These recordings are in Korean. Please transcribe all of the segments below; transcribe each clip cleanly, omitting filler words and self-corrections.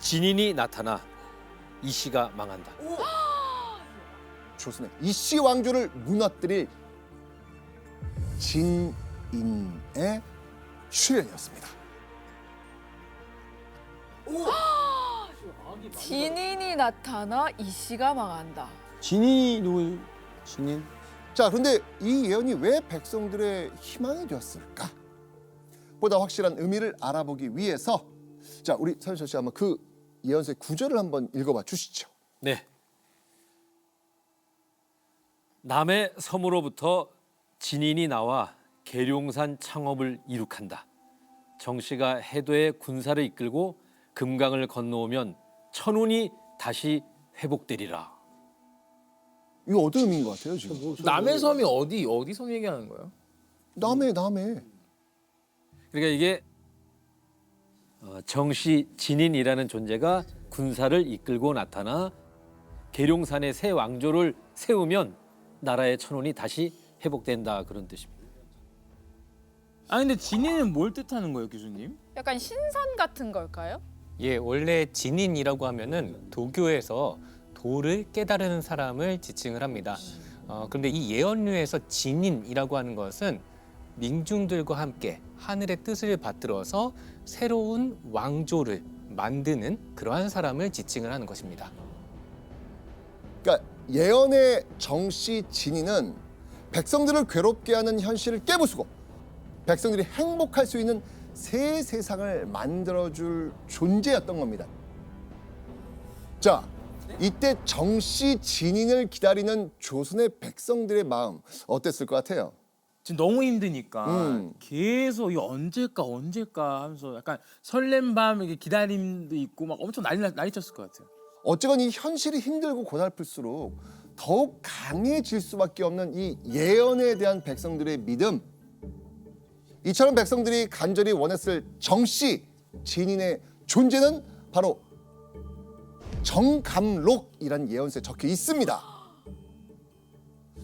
진인이 나타나 이 씨가 망한다. 조선의 이씨 왕조를 무너뜨릴 진인의 출현이었습니다. 진인이 나타나 이 씨가 망한다. 진인이 누구? 진인? 자, 그런데 이 예언이 왜 백성들의 희망이 되었을까? 보다 확실한 의미를 알아보기 위해서 자, 우리 서현철 씨 한번 그 예언서의 구절을 한번 읽어봐 주시죠. 네. 남의 섬으로부터 진인이 나와 계룡산 창업을 이룩한다. 정씨가 해도의 군사를 이끌고 금강을 건너오면 천운이 다시 회복되리라. 이거 어떤 의미인 것 같아요 지금? 남의 섬이 어디 섬 얘기하는 거예요? 남해. 그러니까 이게 정씨 진인이라는 존재가 군사를 이끌고 나타나 계룡산의 새 왕조를 세우면 나라의 천운이 다시 회복된다 그런 뜻입니다. 아 근데 진인은 뭘 뜻하는 거예요, 교수님? 약간 신선 같은 걸까요? 예, 원래 진인이라고 하면은 도교에서 도를 깨달은 사람을 지칭을 합니다. 그런데 이 예언류에서 진인이라고 하는 것은 민중들과 함께 하늘의 뜻을 받들어서 새로운 왕조를 만드는 그러한 사람을 지칭을 하는 것입니다. 그러니까 예언의 정씨 진인은 백성들을 괴롭게 하는 현실을 깨부수고 백성들이 행복할 수 있는 새 세상을 만들어줄 존재였던 겁니다. 자, 이때 정씨 진인을 기다리는 조선의 백성들의 마음 어땠을 것 같아요? 지금 너무 힘드니까 음. 계속 이 언제까 하면서 약간 설렘 밤 이게 기다림도 있고 막 엄청 난리 쳤을 것 같아요. 어쨌건 이 현실이 힘들고 고달플수록 더욱 강해질 수밖에 없는 이 예언에 대한 백성들의 믿음, 이처럼 백성들이 간절히 원했을 정씨 진인의 존재는 바로 정감록이라는 예언서에 적혀 있습니다.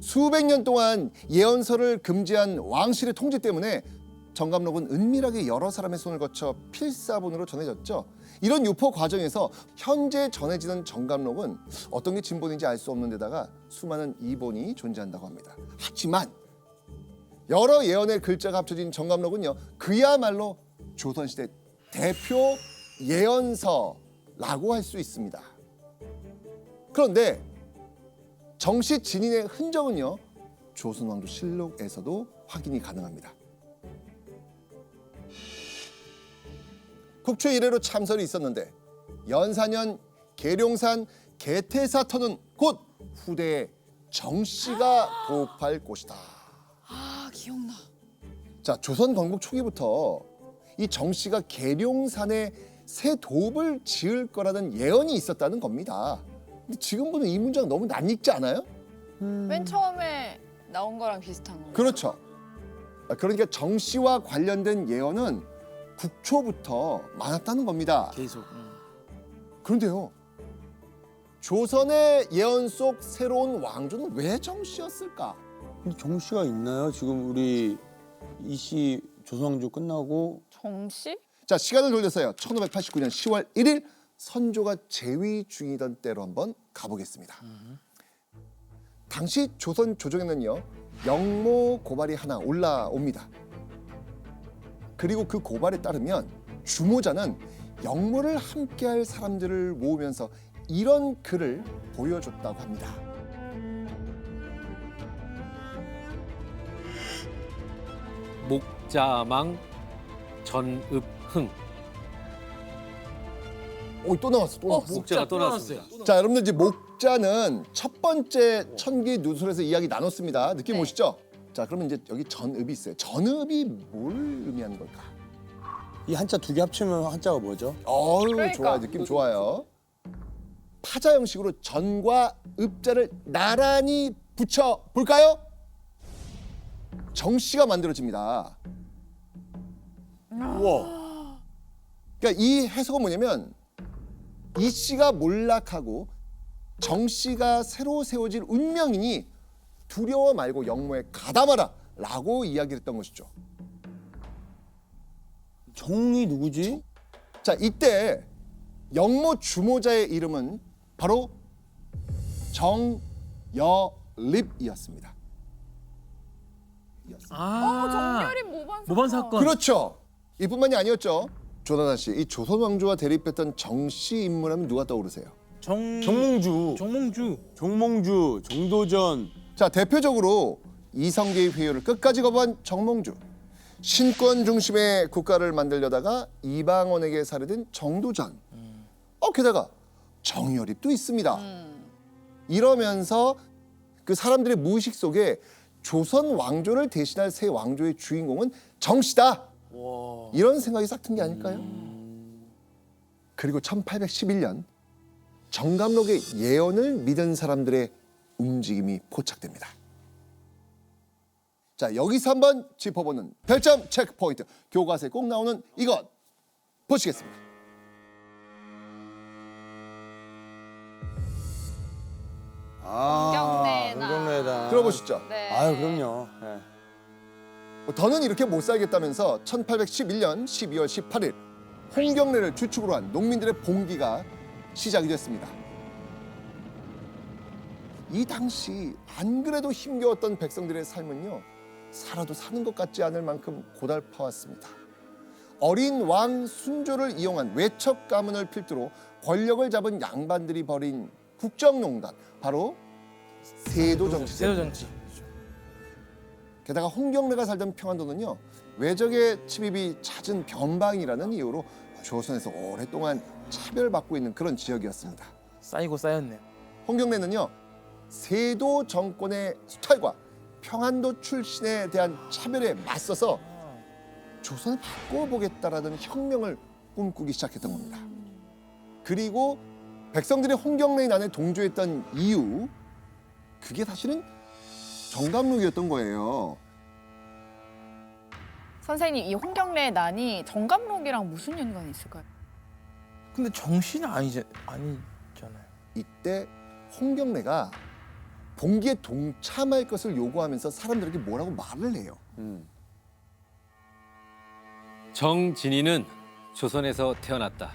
수백 년 동안 예언서를 금지한 왕실의 통제 때문에 정감록은 은밀하게 여러 사람의 손을 거쳐 필사본으로 전해졌죠. 이런 유포 과정에서 현재 전해지는 정감록은 어떤 게 진본인지 알 수 없는 데다가 수많은 이본이 존재한다고 합니다. 하지만 여러 예언의 글자가 합쳐진 정감록은요, 그야말로 조선시대 대표 예언서라고 할 수 있습니다. 그런데 정씨 진인의 흔적은요, 조선왕조 실록에서도 확인이 가능합니다. 국초 이래로 참설이 있었는데 연사년 계룡산 개태사 터는 곧 후대의 정씨가 도읍할 곳이다. 아, 기억나. 자, 조선 건국 초기부터 이 정씨가 계룡산에 새 도읍을 지을 거라는 예언이 있었다는 겁니다. 근데 지금 보는 이 문장 너무 낯익지 않아요? 맨 처음에 나온 거랑 비슷한 건가요? 그렇죠. 그러니까 정씨와 관련된 예언은 국초부터 많았다는 겁니다. 계속. 그런데요, 조선의 예언 속 새로운 왕조는 왜 정씨였을까? 근데 정씨가 있나요? 지금 우리 이씨 조선왕조 끝나고 정씨? 자, 시간을 돌려서요. 1589년 10월 1일 선조가 재위 중이던 때로 한번 가보겠습니다. 당시 조선 조정에는요, 영모 고발이 하나 올라옵니다. 그리고 그 고발에 따르면 주모자는 영모를 함께할 사람들을 모으면서 이런 글을 보여줬다고 합니다. 목자망 전읍흥. 또 나왔어. 목자가 또 나왔습니다. 자, 여러분들 이제 목자는 첫 번째 천기 누설에서 이야기 나눴습니다. 느낌 오시죠? 자, 그러면 이제 여기 전읍이 있어요. 전읍이 뭘 의미하는 걸까? 이 한자 두 개 합치면 한자가 뭐죠? 어우, 그러니까. 좋아요. 느낌 좋아요. 파자 형식으로 전과 읍자를 나란히 붙여 볼까요? 정씨가 만들어집니다. 우와. 그러니까 이 해석은 뭐냐면 이 씨가 몰락하고 정 씨가 새로 세워질 운명이니 두려워 말고 영모에 가담하라 라고 이야기를 했던 것이죠. 정이 누구지? 자, 이때 영모 주모자의 이름은 바로 정여립이었습니다. 정렬인 모반 사건. 그렇죠. 이뿐만이 아니었죠. 조나단 씨, 이 조선 왕조와 대립했던 정씨 인물하면 누가 떠오르세요? 정몽주, 정도전. 자, 대표적으로 이성계의 회유를 끝까지 거부한 정몽주. 신권 중심의 국가를 만들려다가 이방원에게 살해된 정도전. 게다가 정여립도 있습니다. 이러면서 그 사람들의 무의식 속에 조선 왕조를 대신할 새 왕조의 주인공은 정씨다. 이런 생각이 싹 튼 게 아닐까요? 그리고 1811년 정감록의 예언을 믿은 사람들의 움직임이 포착됩니다. 자, 여기서 한번 짚어보는 별점 체크 포인트. 교과서에 꼭 나오는 이것 보시겠습니다. 홍경래다. 들어보시죠. 네. 아유, 그럼요. 네. 더는 이렇게 못 살겠다면서 1811년 12월 18일 홍경래를 주축으로 한 농민들의 봉기가 시작이 됐습니다. 이 당시 안 그래도 힘겨웠던 백성들의 삶은요, 살아도 사는 것 같지 않을 만큼 고달파왔습니다. 어린 왕 순조를 이용한 외척 가문을 필두로 권력을 잡은 양반들이 벌인 국정농단, 바로 세도 정치. 세도 정치. 게다가 홍경래가 살던 평안도는요, 외적의 침입이 잦은 변방이라는 이유로 조선에서 오랫동안 차별받고 있는 그런 지역이었습니다. 쌓이고 쌓였네. 홍경래는요, 세도 정권의 수탈과 평안도 출신에 대한 차별에 맞서서 조선을 바꿔보겠다라는 혁명을 꿈꾸기 시작했던 겁니다. 그리고 백성들이 홍경래의 난에 동조했던 이유, 그게 사실은 정감록이었던 거예요. 선생님, 이 홍경래의 난이 정감록이랑 무슨 연관이 있을까요? 근데 정씨는 아니잖아요. 이때 홍경래가 봉기에 동참할 것을 요구하면서 사람들에게 뭐라고 말을 해요. 정진인은 조선에서 태어났다.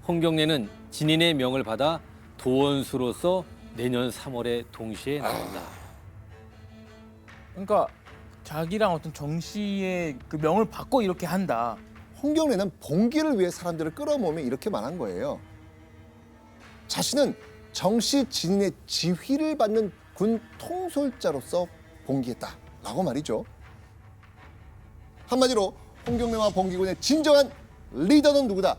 홍경래는 진인의 명을 받아 도원수로서 내년 3월에 동시에 나온다. 그러니까 자기랑 어떤 정씨의 그 명을 받고 이렇게 한다. 홍경래는 봉기를 위해 사람들을 끌어모으며 이렇게 말한 거예요. 자신은 정씨 진인의 지휘를 받는 군 통솔자로서 봉기했다라고 말이죠. 한마디로 홍경래와 봉기군의 진정한 리더는 누구다?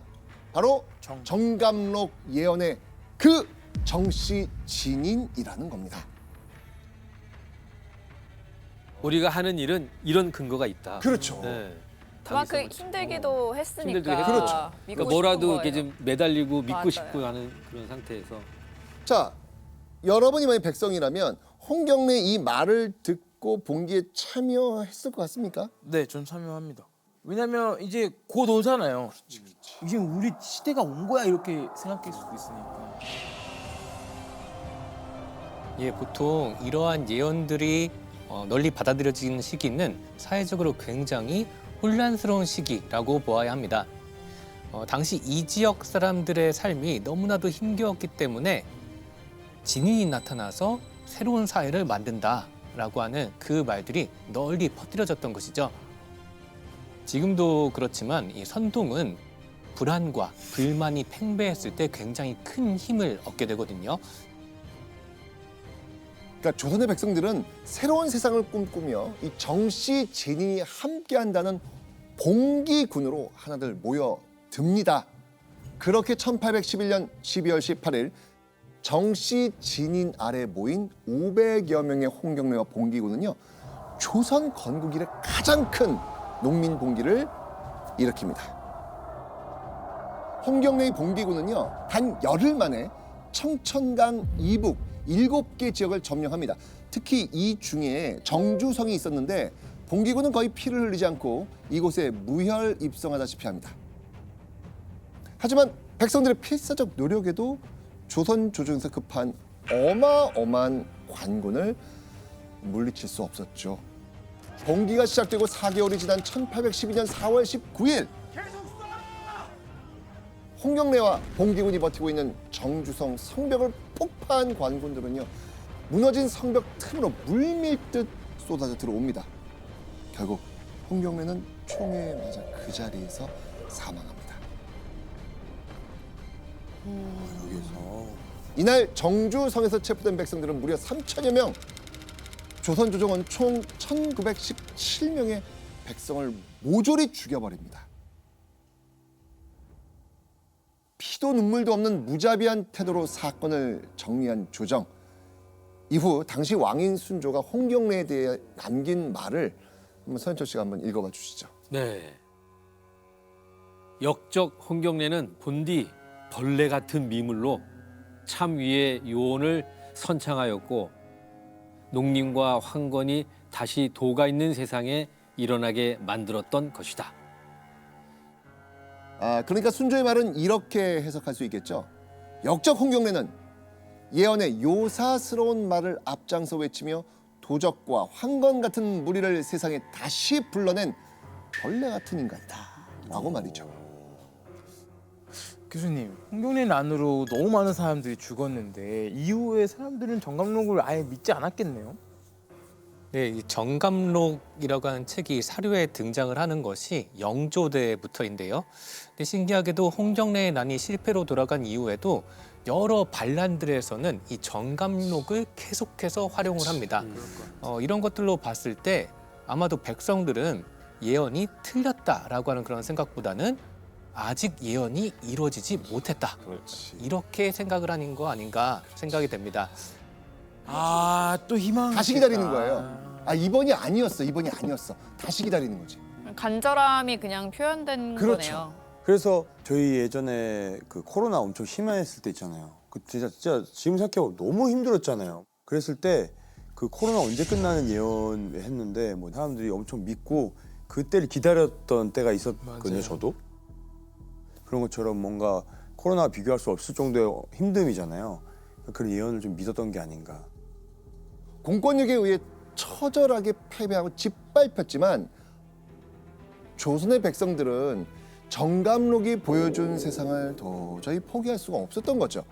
바로 정감록 예언의 그 정씨 진인이라는 겁니다. 우리가 하는 일은 이런 근거가 있다. 그렇죠. 네. 그만큼 당위성을 힘들기도 했으니까. 힘들기도 했고. 그렇죠. 믿고 그러니까 뭐라도 싶은 이렇게 거예요. 좀 매달리고 믿고 맞아요. 싶고 하는 그런 상태에서 자, 여러분이 만약 백성이라면 홍경래 이 말을 듣고 봉기에 참여했을 것 같습니까? 네, 전 참여합니다. 왜냐면 이제 곧 오잖아요. 이제 우리 시대가 온 거야 이렇게 생각할 수도 있으니까. 예, 보통 이러한 예언들이 널리 받아들여지는 시기는 사회적으로 굉장히 혼란스러운 시기라고 보아야 합니다. 당시 이 지역 사람들의 삶이 너무나도 힘겨웠기 때문에 진인이 나타나서 새로운 사회를 만든다라고 하는 그 말들이 널리 퍼뜨려졌던 것이죠. 지금도 그렇지만 이 선동은 불안과 불만이 팽배했을 때 굉장히 큰 힘을 얻게 되거든요. 그러니까 조선의 백성들은 새로운 세상을 꿈꾸며 이 정씨 진인이 함께한다는 봉기군으로 하나들 모여듭니다. 그렇게 1811년 12월 18일 정씨 진인 아래 모인 500여 명의 홍경래와 봉기군은요, 조선 건국 이래 가장 큰 농민 봉기를 일으킵니다. 홍경래의 봉기군은요, 단 열흘 만에 청천강 이북 7개 지역을 점령합니다. 특히 이 중에 정주성이 있었는데 봉기군은 거의 피를 흘리지 않고 이곳에 무혈 입성하다시피 합니다. 하지만 백성들의 필사적 노력에도 조선 조정에서 급한 어마어마한 관군을 물리칠 수 없었죠. 봉기가 시작되고 4개월이 지난 1812년 4월 19일 홍경래와 봉기군이 버티고 있는 정주성 성벽을 폭파한 관군들은요, 무너진 성벽 틈으로 물밀듯 쏟아져 들어옵니다. 결국 홍경래는 총에 맞아 그 자리에서 사망합니다. 여기서 이날 정주성에서 체포된 백성들은 무려 3천여 명. 조선 조정은 총 1917명의 백성을 모조리 죽여버립니다. 피도 눈물도 없는 무자비한 태도로 사건을 정리한 조정. 이후 당시 왕인 순조가 홍경래에 대해 남긴 말을 한번 서현철 씨가 한번 읽어봐 주시죠. 네. 역적 홍경래는 본디 벌레 같은 미물로 참 위의 요원을 선창하였고 농민과 황건이 다시 도가 있는 세상에 일어나게 만들었던 것이다. 그러니까 순조의 말은 이렇게 해석할 수 있겠죠. 역적 홍경래는 예언의 요사스러운 말을 앞장서 외치며 도적과 황건 같은 무리를 세상에 다시 불러낸 벌레 같은 인간이다 라고 말이죠. 교수님, 홍경래 난으로 너무 많은 사람들이 죽었는데 이후에 사람들은 정감록을 아예 믿지 않았겠네요. 네, 이 정감록이라고 하는 책이 사료에 등장을 하는 것이 영조대부터인데요. 근데 신기하게도 홍경래의 난이 실패로 돌아간 이후에도 여러 반란들에서는 이 정감록을 계속해서 활용을 합니다. 이런 것들로 봤을 때 아마도 백성들은 예언이 틀렸다라고 하는 그런 생각보다는 아직 예언이 이루어지지 못했다. 이렇게 생각을 하는 거 아닌가 생각이 됩니다. 또 희망. 다시 기다리는 거예요. 이번이 아니었어. 다시 기다리는 거지. 간절함이 그냥 표현된 그렇죠. 거네요. 그래서 저희 예전에 그 코로나 엄청 심했을 때 있잖아요. 그 진짜 지금 생각해보면 너무 힘들었잖아요. 그랬을 때 그 코로나 언제 끝나는 예언을 했는데 뭐 사람들이 엄청 믿고 그때를 기다렸던 때가 있었거든요. 맞아요. 저도 그런 것처럼 뭔가 코로나와 비교할 수 없을 정도의 힘듦이잖아요. 그런 예언을 좀 믿었던 게 아닌가. 공권력에 의해 처절하게 패배하고 짓밟혔지만 조선의 백성들은 정감록이 보여준 세상을 도저히 포기할 수가 없었던 거죠.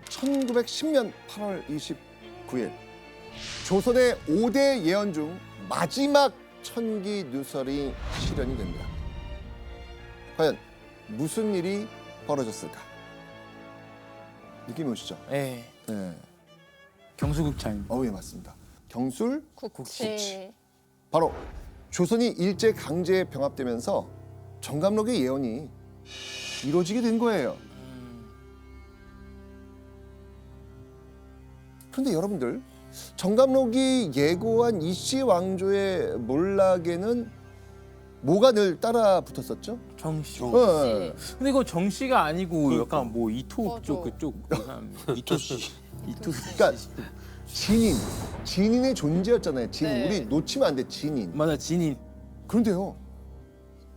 1910년 8월 29일 조선의 5대 예언 중 마지막 천기 누설이 실현이 됩니다. 과연 무슨 일이 벌어졌을까? 느낌이 오시죠? 네. 네. 경수국차입니다. 예, 맞습니다. 경술 국치. 바로 조선이 일제 강제에 병합되면서 정감록의 예언이 이루어지게 된 거예요. 그런데 여러분들, 정감록이 예고한 이씨 왕조의 몰락에는 뭐가 늘 따라 붙었었죠? 정씨. 예. 근데 이거 정씨가 아니고 약간 뭐 이토 맞아. 쪽 그쪽 그 사람. 이토씨. 이토. 그러니까 진인의 존재였잖아요. 진인. 네. 우리 놓치면 안 돼. 진인. 맞아, 진인. 그런데요,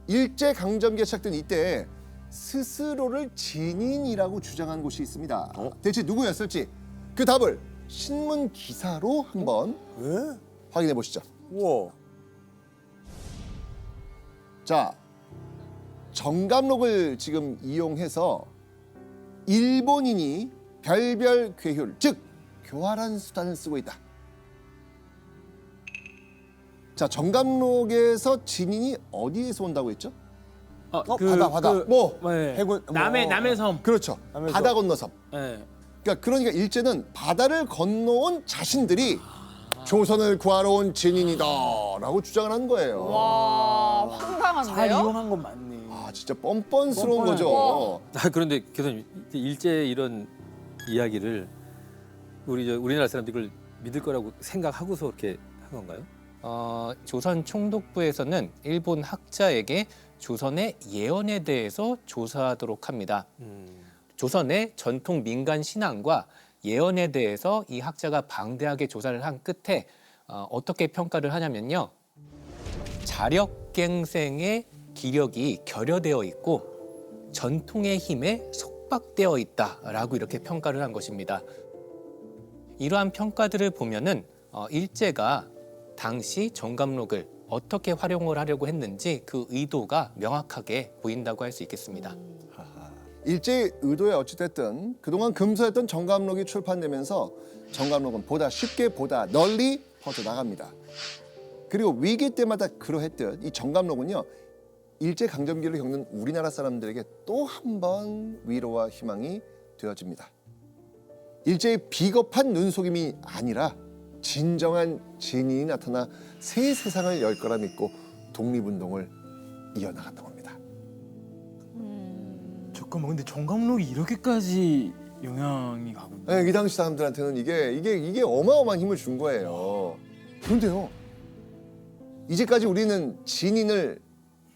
일제 강점기가 시작된 이때 스스로를 진인이라고 주장한 곳이 있습니다. 대체 누구였을지 그 답을 신문 기사로 한번 왜? 확인해 보시죠. 우와. 자, 정감록을 지금 이용해서 일본인이 별별 괴율, 즉 교활한 수단을 쓰고 있다. 자, 정감록에서 진인이 어디에서 온다고 했죠? 바다. 뭐 네. 해군 남의 섬. 그렇죠. 하면서. 바다 건너섬. 네. 그러니까 일제는 바다를 건너온 자신들이 조선을 구하러 온 진인이다라고 주장을 한 거예요. 와, 잘 황당한데요? 이용한 건 맞네. 진짜 뻔뻔스러운 뻔뻔해. 거죠. 그런데 교수님, 일제 이런 이야기를 우리나라 사람들이 그걸 믿을 거라고 생각하고서 그렇게 한 건가요? 조선 총독부에서는 일본 학자에게 조선의 예언에 대해서 조사하도록 합니다. 조선의 전통 민간 신앙과 예언에 대해서 이 학자가 방대하게 조사를 한 끝에 어떻게 평가를 하냐면요. 자력갱생의 기력이 결여되어 있고 전통의 힘에 속박되어 있다라고 이렇게 평가를 한 것입니다. 이러한 평가들을 보면은 일제가 당시 정감록을 어떻게 활용을 하려고 했는지 그 의도가 명확하게 보인다고 할 수 있겠습니다. 일제의 의도에 어찌됐든 그동안 금서였던 정감록이 출판되면서 정감록은 보다 쉽게 보다 널리 퍼져나갑니다. 그리고 위기 때마다 그러했듯 이 정감록은요. 일제 강점기를 겪는 우리나라 사람들에게 또 한 번 위로와 희망이 되어집니다. 일제의 비겁한 눈속임이 아니라 진정한 진인이 나타나 새 세상을 열 거라 믿고 독립운동을 이어나갔던 겁니다. 잠깐만, 근데 정감록이 이렇게까지 영향이 가군요. 네, 이 당시 사람들한테는 이게 어마어마한 힘을 준 거예요. 그런데요, 이제까지 우리는 진인을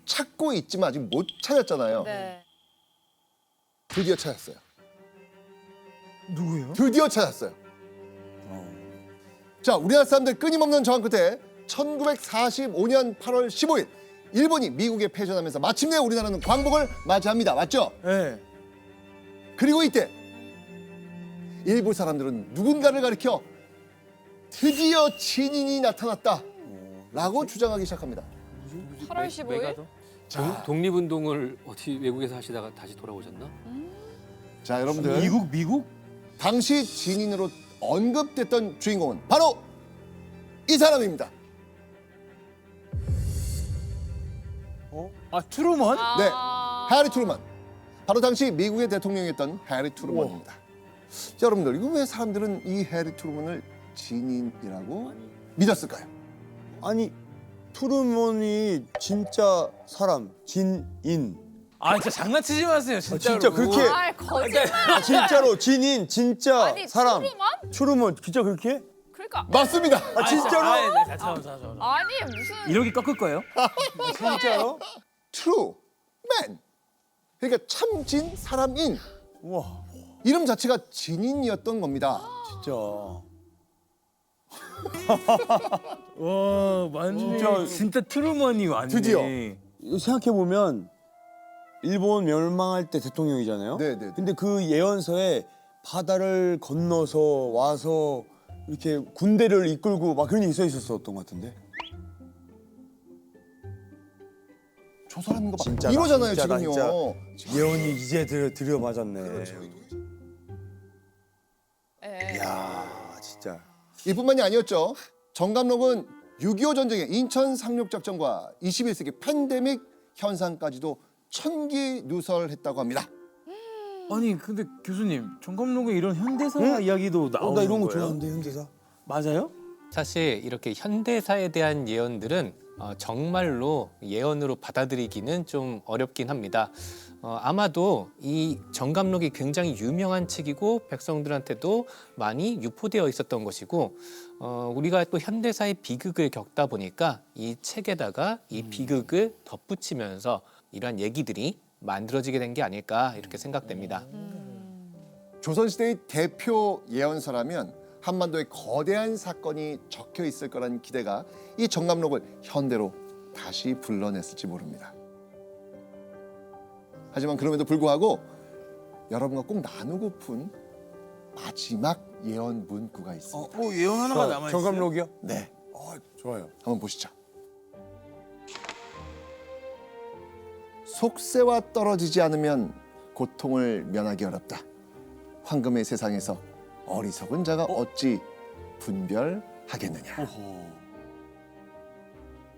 찾고 있지만 아직 못 찾았잖아요. 네. 드디어 찾았어요. 누구예요? 드디어 찾았어요. 자, 우리나라 사람들 끊임없는 저항 끝에 1945년 8월 15일 일본이 미국에 패전하면서 마침내 우리나라는 광복을 맞이합니다. 맞죠? 네. 그리고 이때 일부 사람들은 누군가를 가리켜 드디어 진인이 나타났다 라고 주장하기 시작합니다. 8월 15일? 독립운동을 어디 외국에서 하시다가 다시 돌아오셨나? 자, 여러분들, 미국? 당시 진인으로 언급됐던 주인공은 바로 이 사람입니다. 아, 트루먼? 네, 해리 트루먼. 바로 당시 미국의 대통령이었던 해리 트루먼입니다. 자, 여러분들, 이거 왜 사람들은 이 해리 트루먼을 진인이라고 믿었을까요? 아니 트루먼이 진짜 사람 진인. 아, 진짜 장난치지 마세요, 진짜로. 진짜 그렇게 아, 거짓말. 아, 진짜로 진인 진짜 아니, 사람. 트루먼? 트루먼 진짜 그렇게? 그러니까 맞습니다. 아 진짜로? 잠깐만. 아니 무슨 이렇게 꺾을 거예요? 진짜로? 트루맨. 그러니까 참진 사람인. 우와 이름 자체가 진인이었던 겁니다. 진짜. 와, 맞네. 진짜 트루먼이 왔네. 드디어. 생각해 보면 일본 멸망할 때 대통령이잖아요. 네네. 근데 그 예언서에 바다를 건너서 와서 이렇게 군대를 이끌고 막 그런 얘기 써 있었던 것 같은데. 저 사람인 거 봐. 진짜다, 이거잖아요, 진짜다, 지금요. 예언이 이제 들여 맞았네. 예. 이야 진짜. 이뿐만이 아니었죠. 정감록은 6.25 전쟁의 인천 상륙작전과 21세기 팬데믹 현상까지도 천기누설했다고 합니다. 아니, 근데 교수님, 정감록에 이런 현대사 이야기도 나오는 나 이런 거 거예요? 좋아하는데 현대사. 맞아요? 사실 이렇게 현대사에 대한 예언들은 정말로 예언으로 받아들이기는 좀 어렵긴 합니다. 아마도 이 정감록이 굉장히 유명한 책이고 백성들한테도 많이 유포되어 있었던 것이고 우리가 또 현대사의 비극을 겪다 보니까 이 책에다가 이 비극을 덧붙이면서 이러한 얘기들이 만들어지게 된 게 아닐까 이렇게 생각됩니다. 조선시대의 대표 예언서라면 한반도에 거대한 사건이 적혀 있을 거라는 기대가 이 정감록을 현대로 다시 불러냈을지 모릅니다. 하지만 그럼에도 불구하고 여러분과 꼭 나누고픈 마지막 예언 문구가 있습니다. 뭐 예언 하나가 남아있어요? 정감록이요? 네, 좋아요. 한번 보시죠. 속세와 떨어지지 않으면 고통을 면하기 어렵다. 황금의 세상에서 어리석은 자가 어찌 분별하겠느냐.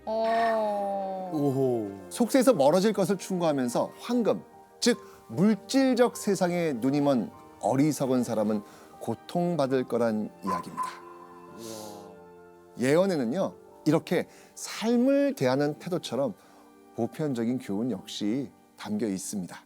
오호. 속세에서 멀어질 것을 충고하면서 황금, 즉 물질적 세상에 눈이 먼 어리석은 사람은 고통받을 거란 이야기입니다. 예언에는요, 이렇게 삶을 대하는 태도처럼 보편적인 교훈 역시 담겨 있습니다.